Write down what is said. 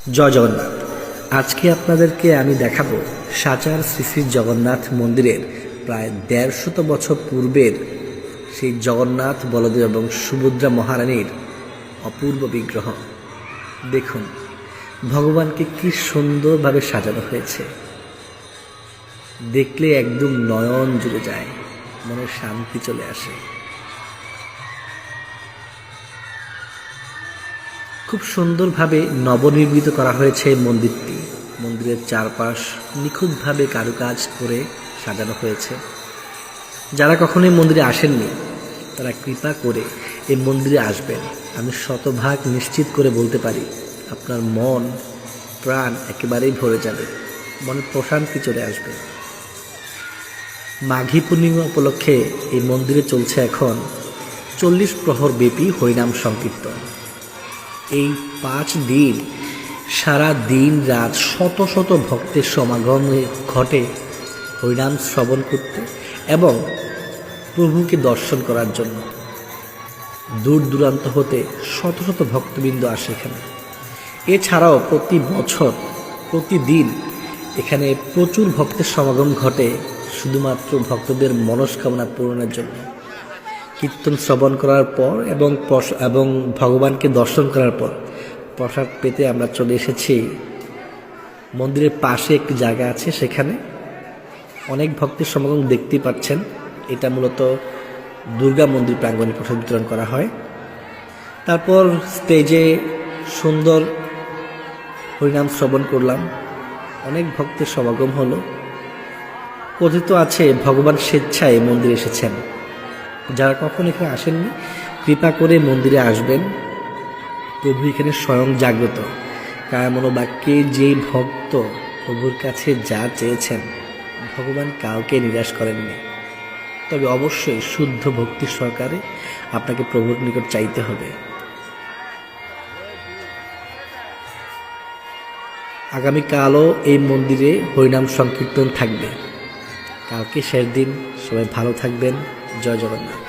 জয় জগন্নাথ। আজকে আপনাদেরকে আমি দেখাবো সাচার শ্রী শ্রী জগন্নাথ মন্দিরের প্রায় ১৫০ বছর পূর্বের সেই জগন্নাথ, বলদেব এবং সুভদ্রা মহারানীর অপূর্ব বিগ্রহ। দেখুন ভগবানকে কি সুন্দরভাবে সাজানো হয়েছে, দেখলে একদম নয়ন জুড়ে যায়, মনে শান্তি চলে আসে। খুব সুন্দরভাবে নবনির্মিত করা হয়েছে এই মন্দিরটি। মন্দিরের চারপাশ নিখুঁতভাবে কারুকাজ করে সাজানো হয়েছে। যারা কখনো এই মন্দিরে আসেননি তারা কৃপা করে এই মন্দিরে আসবেন। আমি শতভাগ নিশ্চিত করে বলতে পারি আপনার মন প্রাণ একেবারেই ভরে যাবে, মনে প্রশান্তি চলে আসবে। মাঘী পূর্ণিমা উপলক্ষে এই মন্দিরে চলছে এখন ৪০ প্রহর ব্যাপী হরিনাম সংকীর্তন। এই ৫ দিন সারা দিন রাত শত শত ভক্তের সমাগম ঘটে হরিনাম শ্রবণ করতে এবং প্রভুকে দর্শন করার জন্য। দূর দূরান্ত হতে শত শত ভক্তবৃন্দ আসে এখানে। এছাড়াও প্রতি বছর প্রতিদিন এখানে প্রচুর ভক্তের সমাগম ঘটে শুধুমাত্র ভক্তদের মনস্কামনা পূরণের জন্য। কীর্তন শ্রবণ করার পর এবং ভগবানকে দর্শন করার পর প্রসাদ পেতে আমরা চলে এসেছি মন্দিরের পাশে একটি জায়গা আছে, সেখানে অনেক ভক্তের সমাগম দেখতেই পাচ্ছেন। এটা মূলত দুর্গা মন্দির প্রাঙ্গণে প্রসাদ বিতরণ করা হয়। তারপর স্টেজে সুন্দর হরিনাম শ্রবণ করলাম, অনেক ভক্তের সমাগম হলো। কথিত আছে ভগবান স্বেচ্ছায় মন্দিরে এসেছেন। যারা কখন এখানে আসেননি কৃপা করে মন্দিরে আসবেন। প্রভু এখানে স্বয়ং জাগ্রত। কায়া মনোবাক্যে যেই ভক্ত প্রভুর কাছে যা চেয়েছেন ভগবান কাউকে নিরাশ করেননি। তবে অবশ্যই শুদ্ধ ভক্তি সহকারে আপনাকে প্রভুর নিকট চাইতে হবে। আগামীকালও এই মন্দিরে হরিনাম সংকীর্তন থাকবে। কালকে শেষ দিন, সবাই ভালো থাকবেন। জয় জগন্নাথ।